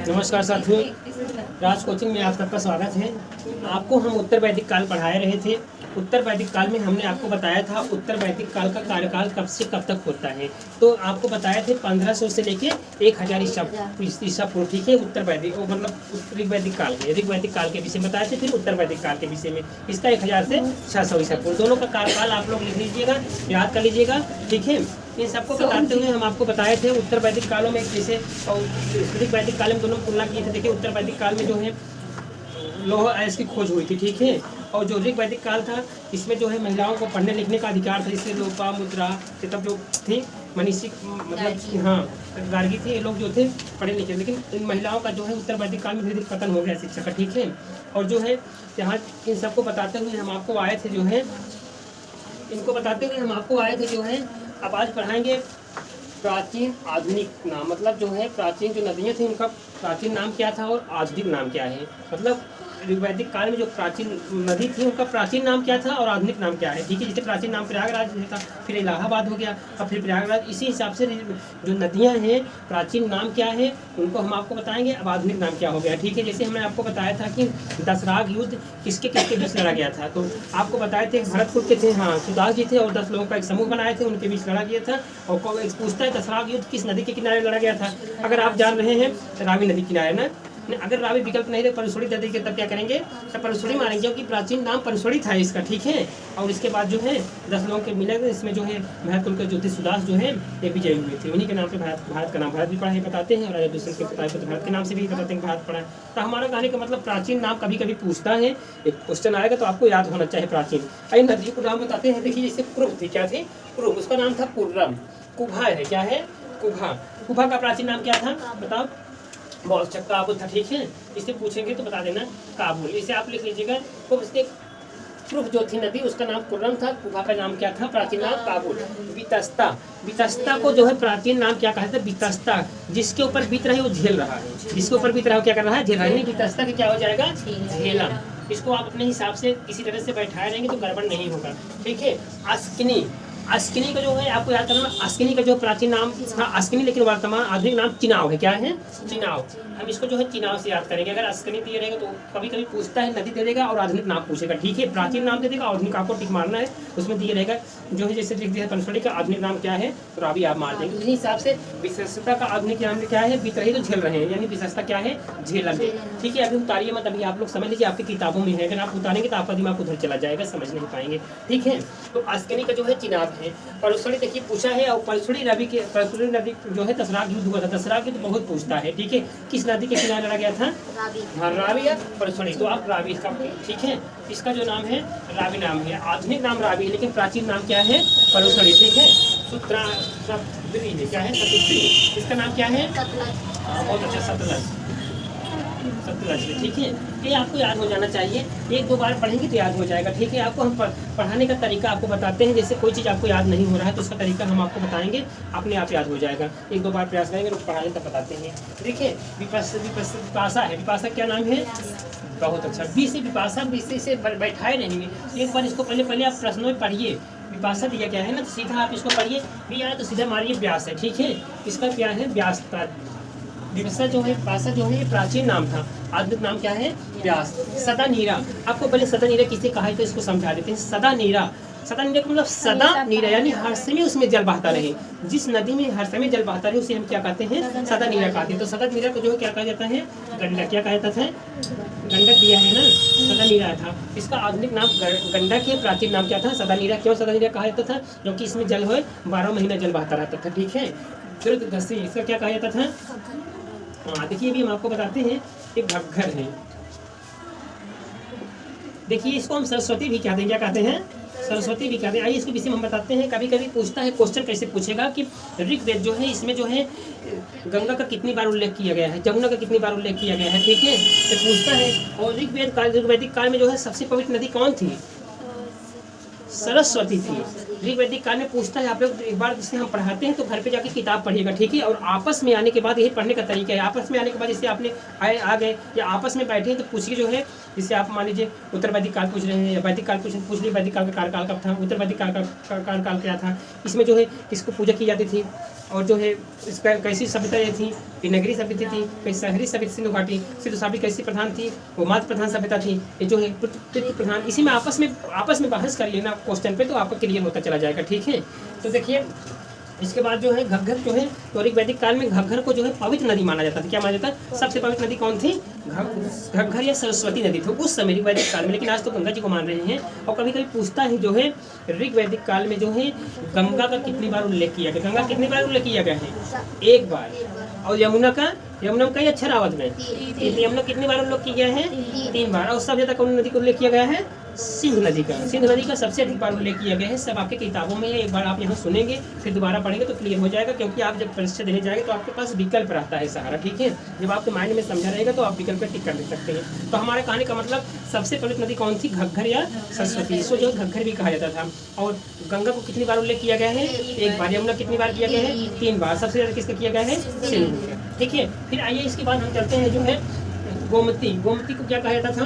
नमस्कार साथियों, राज कोचिंग में आप सबका स्वागत है। आपको हम उत्तर वैदिक काल पढ़ाए रहे थे। उत्तर वैदिक काल में हमने आपको बताया था उत्तर वैदिक काल का कार्यकाल कब से कब तक होता है। तो आपको बताए थे 1500 से लेके 1000 ईसा पूर्व, ठीक है। उत्तर वैदिक मतलब ऋग्वैदिक काल के ऋग्वैदिक काल के विषय में बताए थे, फिर उत्तर वैदिक काल के विषय में इसका 1000 से 600 ईसा पूर्व दोनों का कार्यकाल आप लोग लिख लीजिएगा, याद कर लीजिएगा, ठीक है। इन सबको बताते हुए हम आपको बताए थे उत्तर वैदिक कालों में जैसे और वैदिक काल में दोनों तुलना किए थे। देखिए उत्तर वैदिक काल में जो है लौह अयस्क की खोज हुई थी, ठीक है। और जो ऋग वैदिक काल था इसमें जो है महिलाओं को पढ़ने लिखने का अधिकार था, इसलिए लोपा मुद्रा ये तब जो थी मनीषी मतलब हाँ गार्गी थे, ये लोग जो थे पढ़े लिखे। लेकिन इन महिलाओं का जो है उत्तर वैदिक काल में धीरे धीरे पतन हो गया शिक्षा का, ठीक है। और जो है यहाँ इन सबको बताते हुए हम आपको आए थे जो है इनको बताते हुए हम आपको आए थे जो है अब आज पढ़ाएंगे प्राचीन आधुनिक नाम। मतलब जो है प्राचीन जो नदियाँ थी उनका प्राचीन नाम क्या था और आधुनिक नाम क्या है। मतलब वैदिक काल में जो प्राचीन नदी थी उनका प्राचीन नाम क्या था और आधुनिक नाम क्या है, ठीक है। जैसे प्राचीन नाम प्रयागराज था, फिर इलाहाबाद हो गया, अब फिर प्रयागराज। इसी हिसाब से जो नदियाँ हैं प्राचीन नाम क्या है उनको हम आपको बताएंगे, अब आधुनिक नाम क्या हो गया, ठीक है। जैसे हमने आपको बताया था कि दशराग युद्ध किसके किसके बीच लड़ा गया था, तो आपको बताए थे भरतपुर के थे, हाँ सुदास जी थे, और 10 लोगों का एक समूह बनाए थे, उनके बीच लड़ा गया था। और पूछता है दशराग युद्ध किस नदी के किनारे लड़ा गया था। अगर आप जान रहे हैं रावी नदी किनारे ना, अगर रावी विकल्प नहीं रहे परसुड़ी नदी के तब क्या करेंगे, तब परसुड़ी मारेंगे, क्योंकि प्राचीन नाम परसुड़ी था इसका, ठीक है। और इसके बाद जो है 10 लोगों के मिले, इसमें जो है भरतकुल के जो थे सुदास जो है ये विजयी हुए थे, उन्हीं के नाम पे भारत का नाम भारत भी पढ़ा है बताते हैं, और राजा दूसरे के बताए तो भारत के नाम से भी बताते हैं भारत पढ़ा है। तो हमारा कहने का मतलब प्राचीन नाम कभी कभी पूछता है, एक क्वेश्चन आएगा तो आपको याद होना चाहिए प्राचीन। आई नदी को नाम बताते हैं, देखिए जैसे कुरुप थी, क्या थी कुरुप, उसका नाम था कुर्रम। कुभा है, क्या है कुभा, कुभा का प्राचीन नाम क्या था बताओ, बहुत अच्छा काबुल था, ठीक है। इससे पूछेंगे तो बता देना काबुल, इसे आप लिख लीजिएगा। तो उसके कुरुप जो थी नदी उसका नाम कुर्रम था, कुभा का नाम क्या था प्राचीन नाम काबुल। वितस्ता, वितस्ता को जो है प्राचीन नाम क्या कहते हैं, वितस्ता, जिसके ऊपर बीत रहा है वो झेल रहा है, जिसके ऊपर बीत रहा है क्या कर रहा है, झेल रहा है। वितस्ता क्या हो जाएगा, झेलम। इसको आप अपने हिसाब से किसी तरह से बैठाए रहेंगे तो गड़बड़ नहीं होगा, ठीक है। अस्किनी, अस्किनी का जो है आपको याद करना, अस्किनी का जो प्राचीन नाम था अस्किनी, लेकिन वर्तमान आधुनिक नाम चिनाव है, क्या है चिनाव। हम इसको जो है चिनाव से याद करेंगे। अगर अस्किनी दिए रहेगा तो कभी कभी पूछता है नदी दे देगा और आधुनिक नाम पूछेगा, ठीक है। प्राचीन नाम दे देगा, आधुनिक आपको टिक मारना है, उसमें दिए रहेगा जो है जैसे लिख दिया पंचवटी का आधुनिक नाम क्या है तो रावी आप मार देंगे। इसी हिसाब से विशेषता का आधुनिक नाम क्या है, बीत रही तो झेल रहे हैं, यानी विशेषता क्या है झेलम है, ठीक है। अभी उतारिए मत, अभी आप लोग समझ लीजिए आपकी किताबों में है, अगर आप उतारेंगे तो आपका दिमाग उधर चला जाएगा, समझ नहीं पाएंगे, ठीक है। तो अस्किनी का जो है चिनाब है। परसुड़ी देखिए पूछा है, और परसुड़ी रवि के परसुड़ी नदी जो है दशराग युद्ध हुआ था, दशराग युद्ध बहुत पूछता है, ठीक है। किस नदी के किनारे लड़ा गया था, हाँ रावी या परसुड़ी, तो आप रावी इसका, ठीक है। इसका जो नाम है रावी नाम है, आधुनिक नाम रावी है, लेकिन प्राचीन नाम क्या है परसुड़ी, ठीक है। सतुद्री है, क्या है सतुद्री, इसका नाम क्या है बहुत अच्छा सतलज, सतलज, ठीक है। ये आपको याद हो जाना चाहिए, एक दो बार पढ़ेंगे तो याद हो जाएगा, ठीक है। आपको हम पढ़ाने का तरीका आपको बताते हैं, जैसे कोई चीज़ आपको याद नहीं हो रहा है तो उसका तरीका हम आपको बताएंगे, अपने आप याद हो जाएगा। एक दो बार प्रयास करेंगे तो पढ़ाने तक बताते हैं। देखिए विपाशा है, विपाशा क्या नाम है बहुत अच्छा, बी से विपाशा, बी से बैठाए रहेंगे। एक बार इसको पहले आप प्रश्नों में पढ़िए, विपाशा दिया क्या है ना, तो सीधा आप इसको पढ़िए, बी आए तो सीधा मारिए व्यास है, ठीक है। इसका क्या है व्यास, विपाशा जो है विपाशा जो है ये प्राचीन नाम था, आधुनिक नाम क्या है व्यास। सदा नीरा, आपको पहले सदा नीरा किसे कहा है तो इसको समझा देते हैं। सदा नीरा, सदा नीरा का मतलब सदा नीरा यानी हर समय उसमें जल बहता रहे, जिस नदी में हर समय जल बहता रहे उसे हम क्या कहते हैं सदा नीरा कहते हैं। तो सदा नीरा को जो है क्या कहा जाता है गंडक, क्या कहा जाता है गंडक दिया है ना, सदा नीरा था। इसका आधुनिक नाम गंडक है, प्राचीन नाम क्या था सदा नीरा। क्यों सदा नीरा कहा जाता था, क्योंकि इसमें जल हो 12 महीना जल बहता रहता था, ठीक है। फिर घसी, इसका क्या कहा जाता था, हाँ देखिए भी हम आपको बताते हैं एक घग्गर है, देखिए इसको हम सरस्वती भी कहते हैं, क्या कहते हैं सरस्वती भी कहते हैं। आइए इसके विषय में हम बताते हैं। कभी कभी पूछता है क्वेश्चन, कैसे पूछेगा कि ऋग्वेद जो है इसमें जो है गंगा का कितनी बार उल्लेख किया गया है, जमुना का कितनी बार उल्लेख किया गया है, ठीक है, तो पूछता है। और ऋग्वेद काल ऋग्वैदिक काल में जो है सबसे पवित्र नदी कौन थी, सरस्वती थी, ऋग वैदिक काल में पूछता है, आप लोग एक बार जिसे हम पढ़ाते हैं तो घर पे जाके किताब पढ़िएगा, ठीक है। और आपस में आने के बाद यही पढ़ने का तरीका है। आपस में आने के बाद जैसे आपने आ गए या आपस में बैठे तो पूछिए जो है, जैसे आप मान लीजिए उत्तर वैदिक काल पूछ रहे हैं या वैदिक काल पूछ लीजिए, वैदिक काल का कार्यकाल कब था, उत्तर वैदिक काल का कार्यकाल क्या था, इसमें जो है किसको पूजा की जाती थी, और जो है इसका कैसी सभ्यता थी, ये नगरी सभ्यता थी, कैसी शहरी सभ्यता, सिंधु घाटी सिंधु सभ्यता कैसी प्रधान थी, वो मात्र प्रधान सभ्यता थी, ये जो है पितृ प्रधान। इसी में आपस में बहस कर लेना क्वेश्चन पे, तो आपका क्लियर होता चला जाएगा, ठीक है। तो देखिए इसके बाद जो है घग्गर जो है, तो ऋग वैदिक काल में घग्गर को जो है पवित्र नदी माना जाता था। क्या माना जाता? सबसे पवित्र नदी कौन थी? घग्गर या सरस्वती नदी थी उस समय ऋग वैदिक काल में, लेकिन आज तो गंगा जी को मान रहे हैं। और कभी कभी पूछता है जो है ऋग वैदिक काल में जो है गंगा का कितनी बार उल्लेख किया गया, गंगा कितनी बार उल्लेख किया गया है? एक बार। और यमुना का ही अक्षरावत में यमुना कितनी बार उल्लेख किया गया है? 3 बार। और सबसे ज्यादा कौन नदी को उल्लेख किया गया है? सिंधु नदी का सबसे अधिक बार उल्लेख किया गया है। सब आपके किताबों में है, एक बार आप यहाँ सुनेंगे फिर दोबारा पढ़ेंगे तो क्लियर हो जाएगा, क्योंकि आप जब परीक्षा देने जाएंगे तो आपके पास विकल्प रहता है सहारा, ठीक है। जब आपके माइंड में समझा रहेगा तो आप विकल्प पर टिक कर दे सकते हैं। तो हमारे कहने का मतलब सबसे पवित्र नदी कौन थी? घग्गर या सरस्वती, इसको जो घग्गर भी कहा जाता था। और गंगा को कितनी बार उल्लेख किया गया है? 1 बार। यमुना कितनी बार किया गया है? 3 बार। सबसे ज्यादा किसका किया गया है? सिंधु, ठीक है। फिर आइए इसके बाद हम चलते हैं जो है गोमती को क्या कहा जाता था?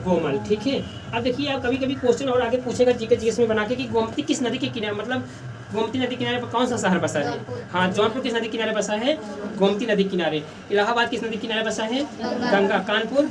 गोमल, ठीक है। अब देखिए आप कभी कभी क्वेश्चन और आगे पूछेगा जीके में बना के कि गोमती किस नदी के किनारे, मतलब गोमती नदी किनारे पर कौन सा शहर बसा है? हाँ, जौनपुर किस नदी किनारे बसा है? गोमती नदी किनारे। इलाहाबाद किस नदी किनारे बसा है? गंगा। कानपुर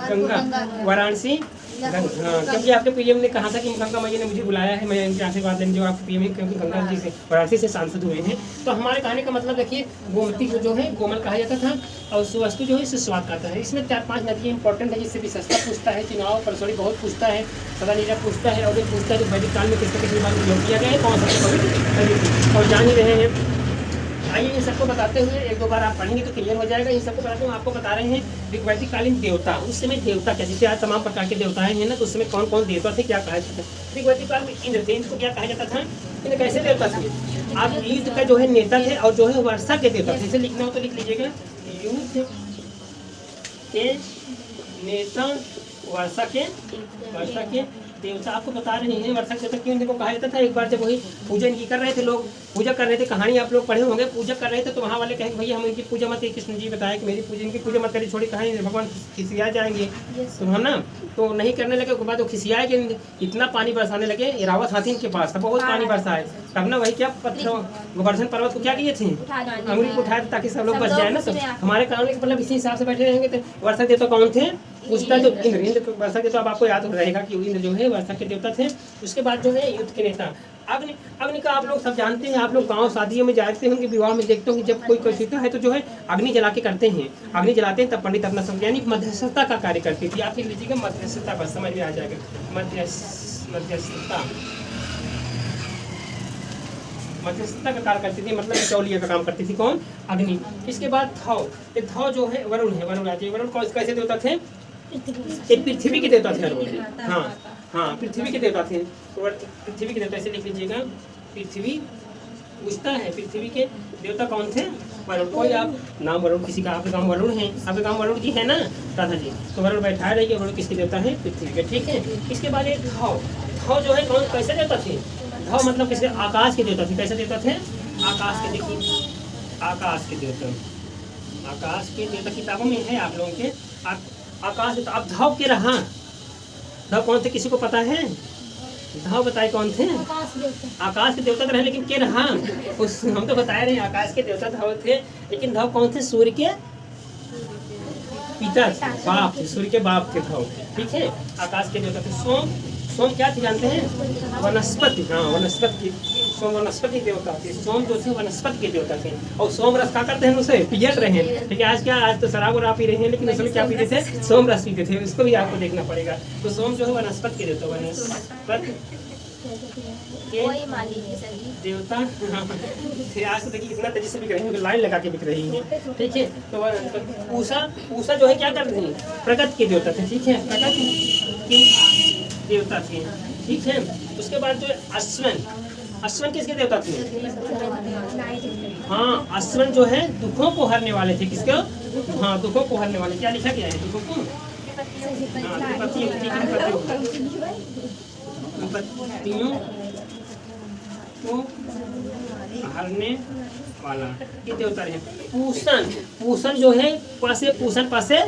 गंगा। वाराणसी हाँ, क्योंकि आपके पीएम ने कहा था कि गंगा मैया ने मुझे बुलाया है, मैं इनके आशीर्वाद लेने जो आपके पीएम है, क्योंकि गंगा जी से वाराणसी से सांसद हुए हैं। तो हमारे कहने का मतलब देखिए गोमती को जो है गोमल कहा जाता था, और सुवस्तु जो है इससे स्वाद आता है। इसमें 4-5 नदियाँ इंपॉर्टेंट है, जिससे विशेषता पूछता है, चुनाव परसोड़ी बहुत पूछता है, सदा नीरा पूछता है, और ये पूछता है कि वैदिक काल में किसके बार उपयोग किया गया है, कौन सा पवित्र, और जान ही रहे हैं। आइए इन सबको बताते हुए 1-2 बार आप पढ़ेंगे तो क्लियर हो जाएगा। इन सबको बताते हुए आपको बता रहे हैं ऋग वैदिक कालीन देवता, उस समय देवता क्या, जैसे आज तमाम प्रकार के देवताएं हैं ना, तो उस समय कौन कौन देवता थे, क्या कहा जाता था? ऋग वैदिक काल में इंद्र थे। इनको क्या कहा जाता था? इन्हें कैसे देवता थे? आप युद्ध का जो है नेता थे, और जो है वर्षा के देवता थे। इसे लिखना हो तो लिख लीजिएगा, युद्ध के नेता, वर्षा के देवता। आपको बता रहे हैं वर्षा के देवता क्यों इनको कहा जाता था। एक बार जब वही पूजन की कर रहे थे, लोग पूजा कर रहे थे, कहानी आप लोग पढ़े होंगे, पूजा कर रहे थे तो वहाँ वाले कहे कि भैया हम इनकी पूजा मत, कृष्ण जी बताया कि मेरी इनकी पूजा मत करिए, छोड़ी कहानी, भगवान खिसिया जाएंगे। तो हम ना तो नहीं करने लगे। उसके बाद वो खिसियाए कि इतना पानी बरसाने लगे, रावत हाथी इनके पास था, बहुत पानी बरसाए। तब ना वही क्या पत्थर गोवर्धन पर्वत को क्या किए थे? अंगुली को उठाए ताकि सब लोग बच जाए ना। सब हमारे कानून के मतलब इसी हिसाब से बैठे रहेंगे। तो वर्षा देवता कौन थे? उसका जो इंद्र वर्षा के, तो अब आपको याद रहेगा कि इंद्र जो है वर्षा के देवता थे। उसके बाद जो है युद्ध के नेता अग्नि का आप लोग सब जानते हैं। आप लोग गांव शादियों में जाते होंगे, विवाह में देखते होंगे, जब कोई सीता है तो जो है अग्नि जला के करते हैं। अग्नि जलाते हैं तब पंडित अपना समझ, यानी मध्यस्थता का कार्य करती थी। आप लिख लीजिएगा मध्यस्थता, बस समझ में आ जाएगा। मध्यस्थता का कार्य करती थी, मतलब बिचौलिया का काम करती थी। कौन? अग्नि। इसके बाद थौ जो है वरुण है। वरुण कैसे देवता थे? पृथ्वी के देवता थे वरुण। हाँ, पृथ्वी के देवता थे। पृथ्वी के देवता, ऐसे लिख लीजिएगा, पृथ्वी पूछता है पृथ्वी के देवता कौन थे? वरुण। कोई आप नाम वरुण किसी का, आपके गाँव वरुण है, आपके गाँव वरुण जी है ना राधा जी, तो वरुण बैठाए रहिए। वरुण किसके देवता है? पृथ्वी के, ठीक है। इसके बाद एक थौ जो है कौन, कैसे देवता थे? धौ मतलब किसके? आकाश के देवता थे। कैसे देवता थे? आकाश के। देखिए आकाश के देवता किताबों में है आप लोगों के आकाश देवता। अब धौ के रहा, धौ कौन थे, किसी को पता है? धौ बताए कौन थे? आकाश के देवता तो रहे, लेकिन के रहा उस, हम तो बता रहे हैं आकाश के देवता धौ थे, लेकिन धौ कौन थे? सूर्य के पिता, बाप, सूर्य के बाप थे धौ, ठीक है। आकाश के देवता थे। सोम क्या थे जानते हैं? वनस्पति। हाँ, सोम वनस्पति देवता थे। सोम जो थे वनस्पति के देवता थे। और सोम रस क्या करते हैं? उसे पियत रहे हैं, ठीक है। आज तो शराब और पी रहे हैं, लेकिन उसमें क्या पीते थे? सोम रस पीते थे। उसको भी आपको देखना पड़ेगा। तो सोम जो है वनस्पति के देवता, वनस्पति देवता। आज तो देखिए कितना तेजी से बिक रही है, लाइन लगा के बिक रही है, ठीक है। तो पूषा जो है क्या कर रहे हैं? प्रगति के देवता थे, ठीक है। प्रगति के देवता थे, ठीक है। उसके बाद जो अश्वन किसके देवता थे? हाँ, अश्वन जो है दुखों को हरने वाले थे। किसके? हाँ, दुखों को हरने वाले। क्या लिखा गया है? दुखों को, विपत्तियों को हरने वाला ये देवता रहे। पूषण, पूषण जो है पासे पूषण पासे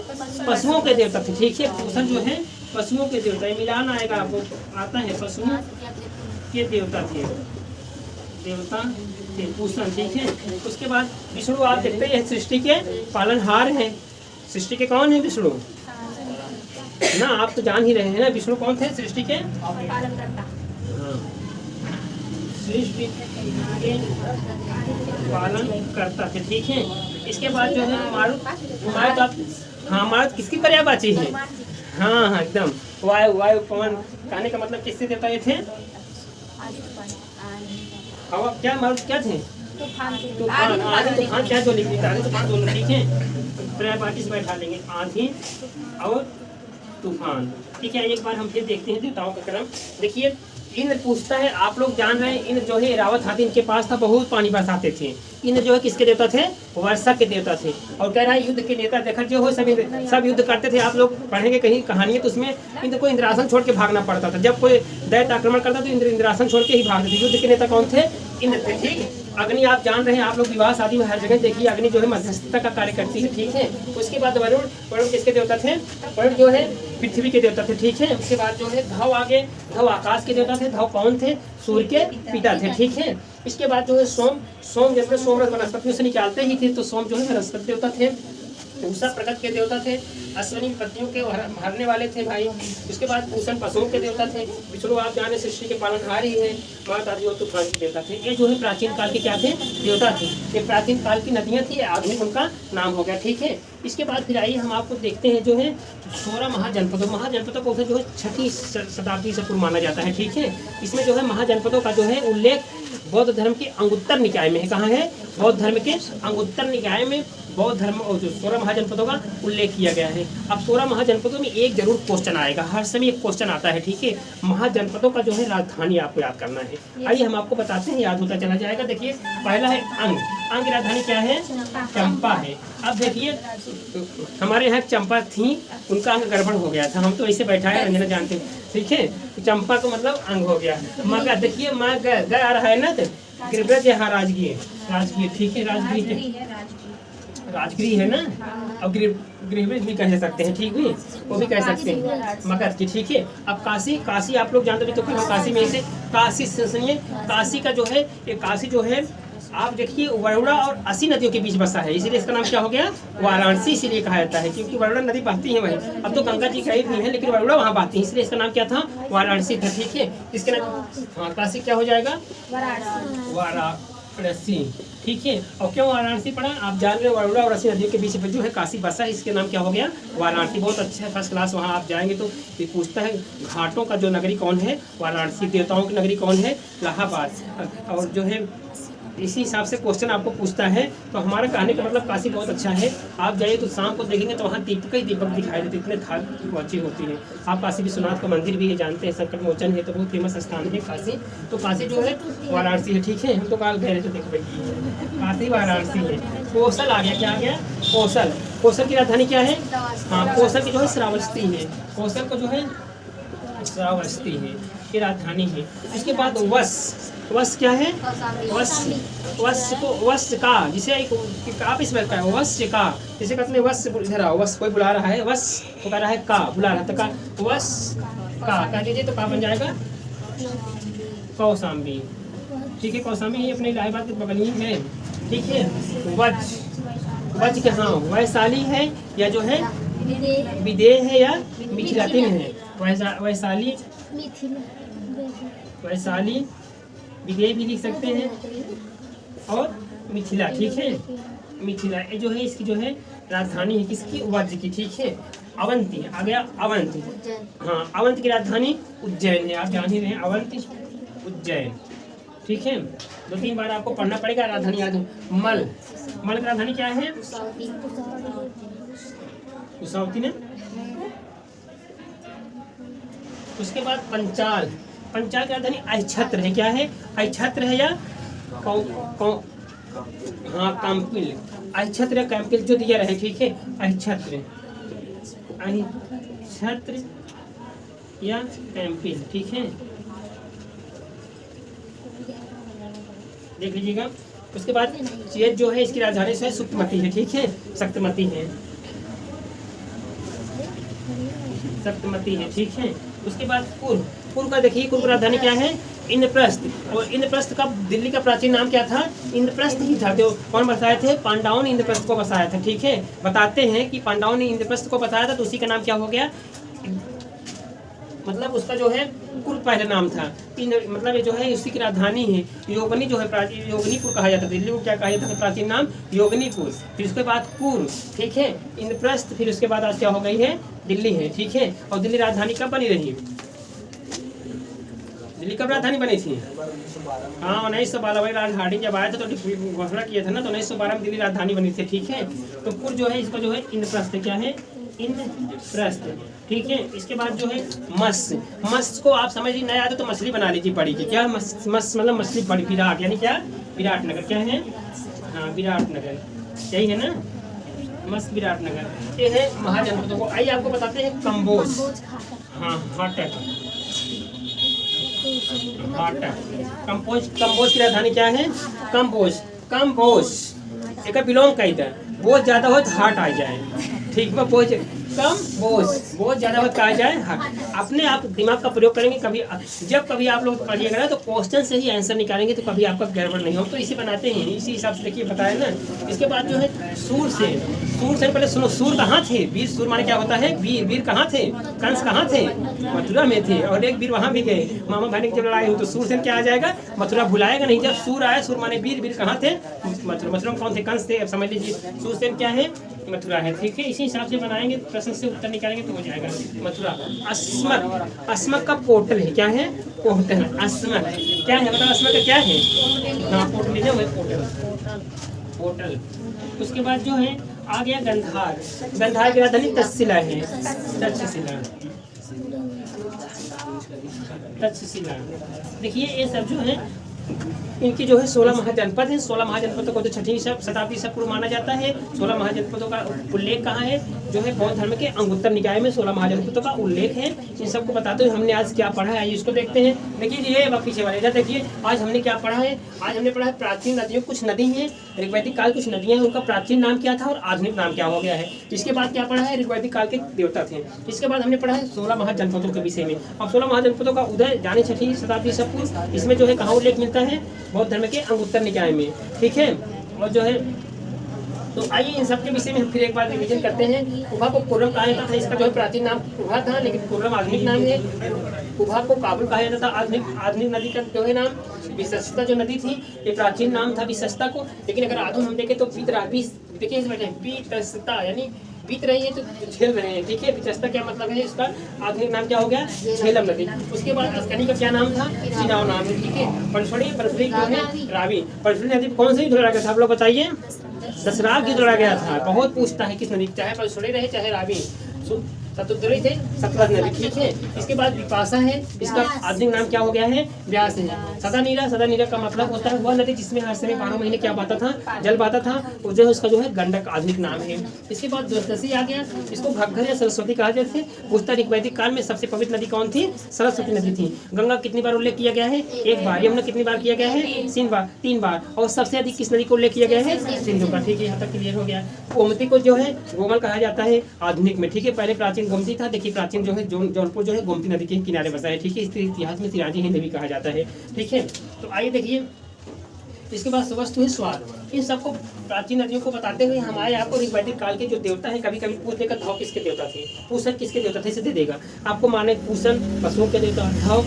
पशुओं के देवता थे, ठीक है। पूषण जो है पशुओं के देवता, मिलान आएगा आपको, आता है पशुओं के देवता थे, देवता थे पूषण, ठीक है। उसके बाद विष्णु आप देखते हैं सृष्टि के पालनहार हैं। सृष्टि के कौन है? विष्णु ना, आप तो जान ही रहे हैं ना विष्णु कौन थे सृष्टि के पालनकर्ता। सृष्टि के पालन करता थे, ठीक है। इसके बाद जो है मारुत, मारुत आप, हाँ मारुत किसकी पर्यायवाची है? हाँ हाँ एकदम, वायु, वायु पवन कहने का मतलब किससे देवता ये थे? हवा, क्या मारुत क्या थे? तूफान, आधी तूफान क्या जो लिखी, आधी तूफान दोनों, ठीक है। पर्यायवाची से बैठा लेंगे आंधी और तूफान, ठीक है। एक बार हम फिर देखते हैं देवताओं का क्रम। देखिए इंद्र पूछता है, आप लोग जान रहे हैं इंद्र जो है रावत हाथी इनके पास था, बहुत पानी बरसाते थे। इंद्र जो है किसके देवता थे? वर्षा के देवता थे। और कह रहा है युद्ध के नेता, देखा जो हो सब युद्ध करते थे। आप लोग पढ़ेंगे कहीं कहानी, तो उसमें इंद्र को इंद्रासन छोड़ के भागना पड़ता था। जब कोई दैत्य आक्रमण करता तो इंद्र इंद्रासन छोड़ के ही भागते थे। युद्ध के नेता कौन थे? इंद्र थे, ठीक। अग्नि आप जान रहे हैं, आप लोग विवाह शादी में हर जगह देखिए अग्नि जो है मध्यस्थता का कार्य करती है, ठीक है। उसके बाद वरुण, वरुण किसके देवता थे? वरुण जो है पृथ्वी के देवता थे, ठीक है। उसके बाद जो है धव आगे, धव आकाश के देवता थे। धव कौन थे? सूर्य के पिता थे, ठीक है। इसके बाद जो है सोम, सोम जब सोमरस वनस्पतियों से निकालते ही थे, तो सोम जो है वनस्पति देवता थे। उषा प्रगति के देवता थे। अश्विनी पत्नियों के हरने वाले थे भाई। उसके बाद पूषण पशुओं के देवता थे। विष्णु आप जाने सृष्टि के पालनहार ही है। माता जो तूफान के देवता थे। ये जो है प्राचीन काल के क्या थे? देवता थे। ये प्राचीन काल की नदियाँ थी, आधुनिक उनका नाम हो गया, ठीक है। इसके बाद फिर आइए हम आपको देखते हैं जो है 16 महाजनपदों, महाजनपदों को जो है 6वीं शताब्दी से पूर्व माना जाता है, ठीक है। इसमें जो है महाजनपदों का जो है उल्लेख बौद्ध धर्म के अंगुत्तर निकाय में है। कहाँ है? बौद्ध धर्म के अंगुत्तर निकाय में बौद्ध धर्म और जो 16 महाजनपदों का उल्लेख किया गया है। अब 16 महाजनपदों में एक जरूर क्वेश्चन आएगा, हर समय एक क्वेश्चन आता है, ठीक है। महाजनपदों का जो है राजधानी आपको याद करना है। आइए हम आपको बताते हैं, याद होता चला जाएगा। देखिए पहला है अंग, अंग की राजधानी क्या है? चंपा है। अब देखिए हमारे यहाँ चंपा थी, उनका अंग गड़बड़ हो गया था, हम तो ऐसे बैठा है, रंजना जानते हैं, ठीक है। तो चंपा को मतलब अंग हो गया। मगा देखिए माँ ग आ रहा है ना, गिरब्रज यहाँ राजगीर, राजगीर, ठीक है। राजगीर, राजगिरी है ना, और गृहब्रज भी कह सकते हैं, ठीक है, वो भी कह सकते हैं मगध की, ठीक है। अब काशी, काशी आप लोग जानते हैं, तो काशी में से काशी सुनिए, काशी का जो है ये काशी जो है आप देखिए वरुणा और असी नदियों के बीच बसा है, इसीलिए इसका नाम क्या हो गया? वाराणसी इसीलिए कहा जाता है, क्योंकि वरुणा नदी बहती है वहीं। अब तो गंगा जी कहीं भी है, लेकिन वरुणा वहाँ बहती है, इसलिए इसका नाम क्या था? वाराणसी था, ठीक है। इसके नाम, हाँ काशी क्या हो जाएगा? वाराणसी, ठीक है। और क्यों वाराणसी पड़ा? आप जान रहे हैं वरुणा और असी नदियों के बीच में जो है काशी बसा है, इसके नाम क्या हो गया? वाराणसी। बहुत अच्छा है, फर्स्ट क्लास। वहाँ आप जाएंगे तो ये पूछता है घाटों का जो नगरी कौन है? वाराणसी। देवताओं की नगरी कौन है? इलाहाबाद। और जो है इसी हिसाब से क्वेश्चन आपको पूछता है। तो हमारा कहने का मतलब काशी बहुत अच्छा है। आप जाइए तो शाम को देखेंगे तो वहाँ दीपक ही दीपक दिखाई देते, इतने धार्मिक अच्छी होती है। आप काशी विश्वनाथ का मंदिर भी है, जानते हैं, संकट मोचन है, तो बहुत फेमस स्थान है काशी। तो काशी जो है वाराणसी है, ठीक है। हम तो काल गए रहे, तो देख भाई काशी वाराणसी है। कौशल आ गया, क्या आ गया? कौशल। कौशल की राजधानी क्या है? हाँ कौशल की जो है श्रावस्ती है। कौशल को जो है श्रावस्ती है, ये राजधानी है। इसके बाद वश, वश क्या है? वश, वश को वश का, जिसे आप इसमें का है वश का, जिसे कहते हैं वश, इधर आओ, वश कोई बुला रहा है, वश को कह रहा है का, बुला रहा है, तो का वश का कह दीजिए, तो का बन जाएगा कौशाम्बी, ठीक है। कौशाम्बी ये अपने इलाहाबाद के बगल ही है, ठीक है। वज, वज के हाँ वैशाली है, या जो है विदेह है, या मिथिलाती में है। वैशाली, वैशाली, विदेह भी लिख सकते हैं, और मिथिला, ठीक है। मिथिला ये जो है इसकी जो है राजधानी है किसकी? वज्र की, ठीक है। अवंती आ गया, अवंती, हाँ अवंत की राजधानी उज्जैन है, आप जान ही रहे हैं, अवंत उज्जैन, ठीक है। 2-3 बार आपको पढ़ना पड़ेगा, राजधानी याद हो। मल, मल की राजधानी क्या है? कुशावती ने। उसके बाद पंचाल, पंचाल की राजधानी अहिछत्र है, क्या है? अहिछत्र है, या हाँ काम्पिल, अहिछत्र या कैम्पिल जो दिया रहे, ठीक है। अहिछत्र, अहिछत्र या कैम्पिल, ठीक है। देख लीजिएगा। उसके बाद चेत जो है इसकी राजधानी से सुक्तमती है, ठीक है, शक्तमती है, शक्तमती है, ठीक है। उसके बाद पूर्व, पूर्व का देखिए, पूर्व राजधानी क्या है, इंद्रप्रस्थ। और इंद्रप्रस्थ का दिल्ली का प्राचीन नाम क्या था, इंद्रप्रस्थ ही था। जो कौन बसाए थे, पांडवों ने इंद्रप्रस्थ को बसाया था, ठीक है। बताते हैं कि पांडवों ने इंद्रप्रस्थ को बसाया था, तो उसी का नाम क्या हो गया, मतलब उसका जो है कुल पहला नाम था। मतलब ये जो है उसी की राजधानी है। योगनी जो है प्राचीन योगनीपुर कहा जाता था। दिल्ली को क्या कहा जाता था प्राचीन नाम, योगनीपुर। फिर उसके बाद पूर्व, ठीक है, इंद्रप्रस्थ। फिर उसके बाद आज क्या हो गई है, दिल्ली है, ठीक है। और दिल्ली राजधानी कब बनी रही, दिल्ली कब राजधानी बनी थी, हाँ 1912 में राज हार्डिंग जब आया था तो घोषणा किया था ना, तो 1912 में दिल्ली राजधानी बनी थी, ठीक है। तो पूर्व जो है इसका जो है इंद्रप्रस्थ, क्या है, इंद्रप्रस्थ, ठीक है। इसके बाद जो है मत्स्य, मत्स्य को आप समझ नहीं आया तो मछली बना लीजिए पड़ी की, क्या मत्स्य मतलब मछली बड़ी, विराट यानी क्या, विराट नगर, क्या है, हाँ विराट नगर, यही है ना, मत्स्य विराट नगर। ये है महाजनपदों को। आइए आपको बताते हैं कंबोज, हाँ हाटक, कंपोज, कंपोज की राजधानी क्या है, कंपोज, कंपोज एक बिलोंग का इधर बहुत ज्यादा हो तो हार्ट आ जाए, ठीक है, बोझ कम बोझ, बहुत ज्यादा मत कहा जाए हार्ट। अपने आप दिमाग का प्रयोग करेंगे, कभी जब कभी आप लोग पढ़िएगा ना तो क्वेश्चन से ही आंसर निकालेंगे, तो कभी आपका गड़बड़ नहीं हो, तो इसे बनाते हैं इसी हिसाब से, देखिए बताया ना। इसके बाद जो है सूर से, सूर से पहले सुनो, सूर कहाँ थे, वीर, सूर माने क्या होता है, वीर, वीर कहाँ थे, कंस कहाँ थे, मथुरा में थे, और एक वीर वहाँ भी गए, मामा भाई जब लड़ाई हुई, तो सूरसेन क्या आ जाएगा, मथुरा भुलाएगा नहीं। जब सूर आया, सूर माने वीर, वीर कहाँ थे, मथुरा, मथुरा में कौन थे, कंस थे। अब समझ लीजिए सूरसेन क्या है, मथुरा है, ठीक है। इसी हिसाब से बनाएंगे, प्रश्न से उत्तर निकालेंगे तो हो जाएगा। मथुरा, अस्मक, अस्मक का पोर्टल है, क्या है, पोर्टल, अस्मक क्या है, मतलब अस्मक का क्या है, हाँ पोर्टल है, पोर्टल, पोर्टल। उसके बाद जो है आ गया गंधार, गंधार की राजधानी तक्षशिला है, तक्षशिला, तक्षशिला। देखिए ये सब जो है इनकी जो है 16 महाजनपद हैं। 16 महाजनपदों को तो 6वीं शताब्दी से पूर्व माना जाता है। 16 महाजनपदों का उल्लेख कहाँ है, जो है बौद्ध धर्म के अंगुत्तर निकाय में 16 महाजनपदों का उल्लेख है। इन सबको बताते हुए हमने आज क्या पढ़ा है, आइए इसको देखते हैं। देखिए ये पीछे वाले इधर देखिए, आज हमने क्या पढ़ा है, आज हमने पढ़ा है प्राचीन नदियों, कुछ नदी हैं ऋग्वैदिक काल, कुछ नदियाँ हैं, उनका प्राचीन नाम क्या था और आधुनिक नाम क्या हो गया है। इसके बाद क्या पढ़ा है, ऋग्वैदिक काल के देवता थे। इसके बाद हमने पढ़ा है 16 महाजनपदों के विषय में। अब 16 महाजनपदों का उदय जाने 6वीं शताब्दी से पूर्व, इसमें जो है कहाँ उल्लेख मिलता है, बौद्ध धर्म के अंगुत्तर निकाय में, ठीक है। और जो है तो आइए इन सब के विषय में हम फिर एक बार रिवीजन करते हैं। कुभा को कुर्रम कहा जाता था, इसका जो है प्राचीन नाम कुभा था, लेकिन कुर्रम आधुनिक नाम है। कुभा को काबुल कहा जाता था, आधुनिक नदी का जो है नाम विशस्ता, जो नदी थी ये प्राचीन नाम था विशस्ता को। लेकिन अगर आधुनिक हम देखें तो देखिए विशस्ता यानी बीत रही है तो झेल रहे हैं, ठीक है। विशस्ता क्या मतलब है, इसका आधुनिक नाम क्या हो गया, झेलम नदी। उसके बाद अस्कनी का क्या नाम था, चिनाव नाम है, ठीक है। परसुड़ी, परसुड़ी जो है रावी, परसुड़ी नदी कौन से धुला गया था, आप लोग बताइए, दसराग की जोड़ा गया था। बहुत पूछता है किस नदी, चाहे परसुड़ी रहे चाहे रावी, सतुद्री थे, सतलज नदी, ठीक है। इसके बाद विपाशा है, इसका आधुनिक नाम क्या हो गया है, व्यास है। सदा नीरा, सदा नीरा का मतलब होता है वह नदी जिसमें हर समय 12 महीने क्या बहता था, जल बहता था, वो जो है उसका जो है गंडक आधुनिक नाम है। इसके बाद द्वादशी आ गया, इसको घग्गर या सरस्वती कहा जाता है। पूछता ऋग्वैदिक काल में सबसे पवित्र नदी कौन थी, सरस्वती नदी थी। गंगा कितनी बार उल्लेख किया गया है, एक बार। यमुना कितनी बार किया गया है, 3 बार। और सबसे अधिक किस नदी को उल्लेख किया गया है, सिंधु का, ठीक है। यहाँ तक क्लियर हो गया। गोमती को जो है गोमल कहा जाता है आधुनिक में, ठीक है। पहले प्राचीन गोमती था, देखिए प्राचीन जो है जौनपुर जो है गोमती नदी के किनारे बसा है, ठीक है। इसके इतिहास में सिराजी हिंद भी कहा जाता है, ठीक है। तो आइए देखिए इसके बाद वस्तु है स्वाद। इन सबको प्राचीन नदियों को बताते हुए हमारे आपको ऋग्वैदिक काल के जो देवता है, कभी कभी पूछ देगा धव किसके देवता थे, पूषण किसके देवता थे, इसे दे देगा आपको। माने पूषण पशुओं के देवता, धव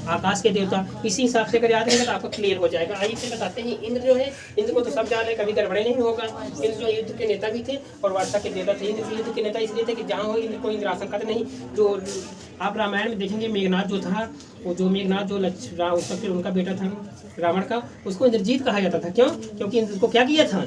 आकाश के देवता। इसी हिसाब से अगर याद रहेगा तो आपको क्लियर हो जाएगा। आइए फिर बताते हैं इंद्र जो है, इंद्र को तो सब जान रहे, कभी गड़बड़े नहीं होगा। इंद्र जो युद्ध के नेता भी थे और वर्षा के देवता थे। इंद्र युद्ध के नेता इसलिए थे कि जहाँ हो इंद्र को इंद्रासन का नहीं। जो आप रामायण में देखेंगे मेघनाथ जो था, वो जो मेघनाथ जो उसका फिर उनका बेटा था रावण का, उसको इंद्रजीत कहा जाता था। क्यों? क्योंकि इंद्र को क्या किया था,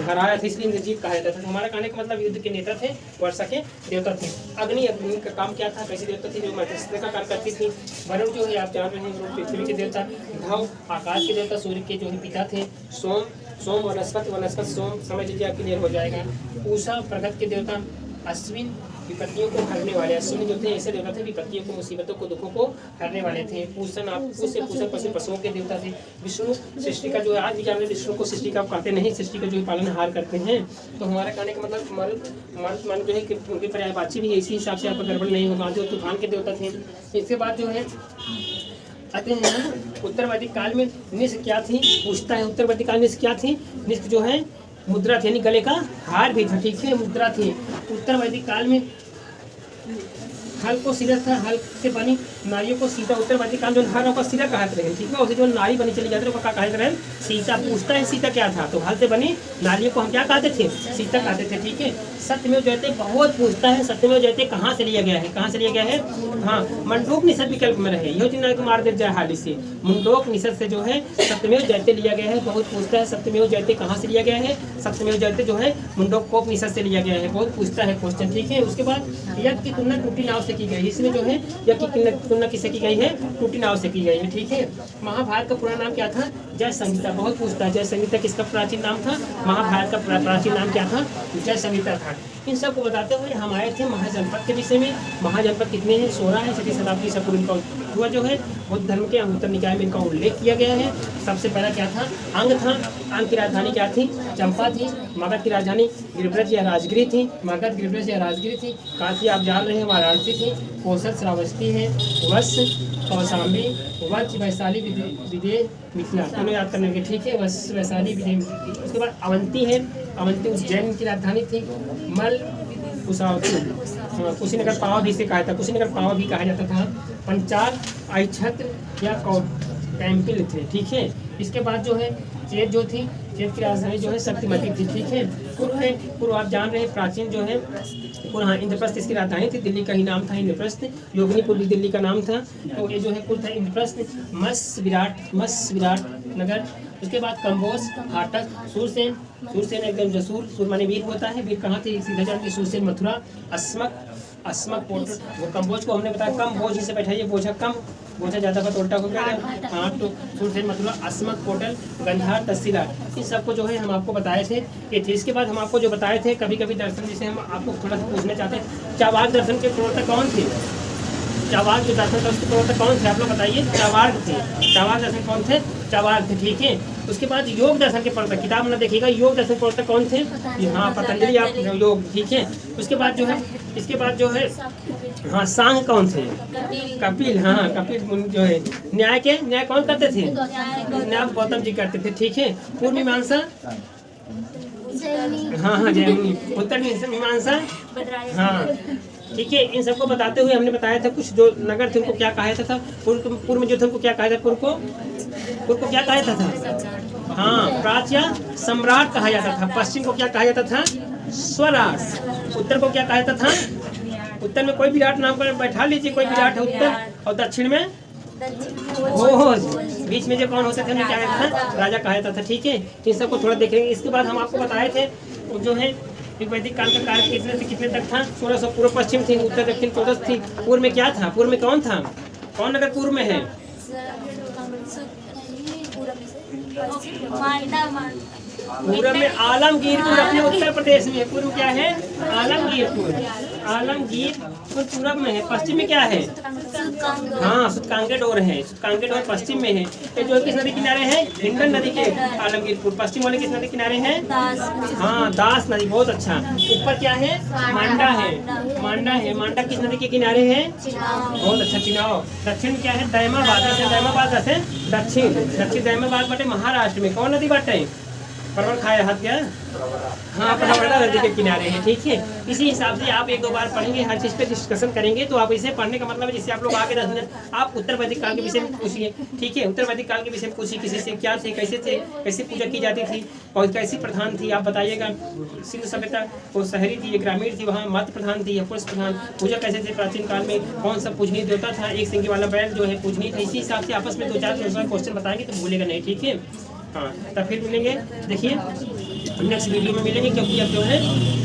हराया था, इसलिए इंद्रजीत कहा जाता था। हमारा कहने का मतलब युद्ध के नेता थे, वर्षा के देवता थे। अग्नि, अग्नि का काम क्या था, कैसे देवता थी, जो मध्यस्थता का कार्य करती थी। वरुण जो है आप जान रहे हैं पृथ्वी के देवता। धव आकाश के देवता, सूर्य के जो है पिता थे। सोम, सोम वनस्पति, वनस्पति सोम, समझ लीजिए क्लियर हो जाएगा। पूषा प्रगति के देवता। अश्विन विपत्तियों को हरने वाले। अश्विनी जो थे ऐसे देवता थे, विपत्तियों को, मुसीबतों को, दुखों को हरने वाले थे। पूषण पूषण पशुओं के देवता थे। विष्णु सृष्टि का जो है, आज भी जान विष्णु को सृष्टि का कहते नहीं, सृष्टि का जो पालनहार करते हैं। तो हमारा कहने का मतलब हमारे जो है कि उनकी पर्यायवाची भी इसी हिसाब से आपका गड़बड़ नहीं होगा। जो तूफान के देवता थे। इसके बाद जो है आते हैं उत्तर वैदिक काल में निष्क क्या थी, पूछता है उत्तर वैदिक काल में निष्क क्या थी। निष्क जो है मुद्रा थी, यानी गले का हार भी था, ठीक है, मुद्रा थी। उत्तर वैदिक काल में हल को सिरा था, हल से बनी नारियों को सीता। उत्तर वैदिक काल जो हर का सिरा कहते रहे, ठीक है, उसे जो नारी बनी चली जाती है उसका कहते रहे सीता। पूछता है सीता क्या था, तो हल से बनी नारियों को हम क्या कहते थे, सीता कहते थे, ठीक है। सत्यमेव जयते बहुत पूछता है, सत्यमेव जयते कहाँ से लिया गया है, कहाँ से लिया गया है, हाँ, मंडोक निषद विकल्प में रहे, यह जिन्ना मार दे जाए हाली से, मुंडोक निषद से जो है सत्यमेव जयते लिया गया है। बहुत पूछता है सत्यमेव जयते कहाँ से लिया गया है, सत्यमेव जयते जो है मुंडोक कोप निषद से लिया गया है। बहुत पूछता है क्वेश्चन, ठीक है। उसके बाद यज्ञ की तुलना टूटी नाव से की गई, इसमें जो है यज्ञ की तुलना किससे की गई है, टूटी नाव से की गई है, ठीक है। महाभारत का पूरा नाम क्या था, जय संहिता। बहुत पूछता है जय संहिता किसका प्राचीन नाम था, महाभारत का प्राचीन नाम क्या था, जय संहिता था। इन सब को बताते हुए हम आए थे महाजनपद के विषय में। महाजनपद कितने हैं, 16 है। 6वीं शताब्दी से पूर्व इनका हुआ जो है बौद्ध धर्म के अंगुत्तर निकाय में इनका उल्लेख किया गया है। सबसे पहला क्या था, अंग था। अंग की राजधानी क्या थी, चंपा थी। मगध की राजधानी गिरिब्रज या राजगिरी थी, मगध गिरिब्रज या राजगिरी थी। काशी आप जान रहे हैं वाराणसी थी। कोशल श्रावस्ती है, वश कौशाम्बी, वच वैशाली विदेह मिथिला, दोनों याद करने के, ठीक है, वश वैशाली विदेह। उसके बाद अवंती है, अवंती उज्जैन की राजधानी थी। मल कुशावती, कुशीनगर पावा भी इसे कहा था, कुशीनगर पावा भी कहा जाता था। पंचाल आइछत्र या कैंपिल थे, ठीक है। इसके बाद जो है चेत जो थी, चेत की राजधानी जो है शक्तिमती थी, ठीक है। पूर्व आप जान रहे हैं प्राचीन जो है पूर्व, हाँ, इंद्रप्रस्थ इसकी राजधानी थी। दिल्ली का ही नाम था इंद्रप्रस्थ। योगिनीपुर भी दिल्ली का नाम था। तो ये जो है कुल था इंद्रप्रस्थ। मत्स्य विराट नगर। उसके बाद कंबोज, फाटक, सूरसेन। सूरसेन एकदम जसूर, सूर माने वीर होता है। वीर कहाँ थे, सीधा जानते, सूरसेन मथुरा। अस्मक पोर्ट, वो कम्बोज को हमने बताया कम बोझ से बैठाइए, बोझा कम, बोझा ज़्यादा का तो उल्टा हो गया, हाँ। तो सूरसेन मथुरा, अस्मक पोर्टल, गंधार, तहसीला, इन सबको जो है हम आपको बताए थे ये थे। इसके बाद हम आपको जो बताए थे कभी कभी दर्शन, जैसे हम आपको थोड़ा सा पूछना चाहते हैं, चावार दर्शन के प्रवर्तक कौन थे, चावार जो दर्शन था उसके प्रवर्तक कौन थे, आप लोग बताइए। चावार थे, चावार दर्शन कौन थे, चावार थे, ठीक है। उसके बाद योग दर्शन के प्रवर्तक, किताब में देखिएगा, योग दर्शन के प्रवर्तक कौन थे, हाँ, पतंजलि आप योग, ठीक है। उसके बाद जो है, इसके बाद जो है, हाँ, सांग कौन थे, कपिल, हाँ, कपिल मुनि जो है। न्याय कौन करते थे, न्याय गौतम जी करते थे, ठीक है। पूर्व मीमांसा, हाँ, जैमिनी। उत्तर मीमांसा, हाँ, ठीक है। इन सबको बताते हुए हमने बताया था कुछ जो नगर थे उनको क्या कहा जाता था, पूर्व में जो थे उनको क्या कहा था, पूर्व को क्या कहा जाता था, हाँ, प्राच्य सम्राट कहा जाता था। पश्चिम को क्या कहा जाता था, स्वराज। उत्तर को क्या कहा जाता था, उत्तर में कोई विराट नाम पर बैठा लीजिए, कोई विराट है उत्तर, और दक्षिण में भोज, बीच में जो कौन होते थे उन्हें क्या कहता था, राजा कहा जाता था, ठीक है। इन सबको थोड़ा देखेंगे। इसके बाद हम आपको बताए थे जो है वैदिक काल का कार्य कितने से कितने तक था, 1600। पूर्व पश्चिम थी, उत्तर दक्षिण 14 थी। पूर्व में क्या था, पूर्व में कौन था, कौन नगर पूर्व में है, पूर्व में आलमगीरपुर अपने उत्तर प्रदेश में है। पूर्व क्या है, आलमगीरपुर, आलमगीरपुर पूर्व में है। पश्चिम में क्या है, हाँ, सुतकांगेडोर है, सुतकांगेडोर पश्चिम में है। ये जो किस नदी किनारे है, हिंडन नदी के, आलमगीरपुर। पश्चिम वाले किस नदी किनारे हैं, हाँ, दास नदी, बहुत अच्छा। ऊपर क्या है, मांडा है, मांडा है, मांडा किस नदी के किनारे है, बहुत अच्छा, चिनाव। दक्षिण क्या है, दैमाबाद, दैमाबाद से दक्षिण दैमाबाद बाटे महाराष्ट्र में। कौन नदी बाटे, परवल खाया हाथ क्या, हाँ, प्रवरदा नदी के किनारे हैं, ठीक है। इसी हिसाब से आप एक दो बार पढ़ेंगे, हर चीज़ पे डिस्कशन करेंगे। तो आप इसे पढ़ने का मतलब है जिससे आप लोग आगे 10 मिनट आप उत्तर वैदिक काल के विषय में पूछिए, ठीक है। उत्तर वैदिक काल के विषय में पूछिए, किसी से क्या थे, कैसे पूजा की जाती थी, और कैसी प्रधान थी, आप बताइएगा। सिंधु सभ्यता वो शहरी थी, ये ग्रामीण थी, वहाँ मध्य प्रधान थी या पुरुष प्रधान। पूजा कैसे थे प्राचीन काल में, कौन सा पूजनीय देवता था, एक सिंगी वाला बैल जो है पूजनीय था। इसी हिसाब से आपस में 2-4 क्वेश्चन बताएंगे तो भूलेगा नहीं, ठीक है, हाँ। तब फिर मिलेंगे, देखिए नेक्स्ट वीडियो में मिलेंगे, क्योंकि अब जो है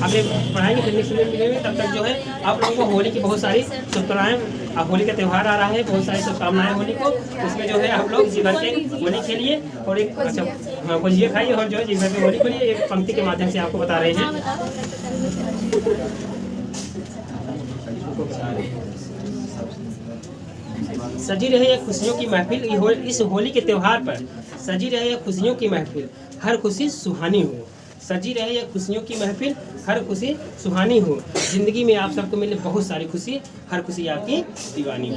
आगे पढ़ाएंगे, फिर नेक्स्ट वीडियो में मिलेंगे। तब तक जो है आप लोगों को होली की बहुत सारी शुभकामनाएं। अब होली का त्यौहार आ रहा है, बहुत सारी शुभकामनाएं होली को। उसमें जो है आप लोग जी भर के होली खेलिए, और एक अच्छा, हाँ, कुछ ये खाइए, और जो है जी भर के होली खेलिए। एक पंक्ति के माध्यम से आपको बता रहे हैं। सजी रहे ये खुशियों की महफिल, इस होली के त्योहार पर सजी रहे ये खुशियों की महफिल, हर खुशी सुहानी हो। सजी रहे ये खुशियों की महफिल, हर खुशी सुहानी हो। जिंदगी में आप सबको मिले बहुत सारी खुशी, हर खुशी आपकी दीवानी हो।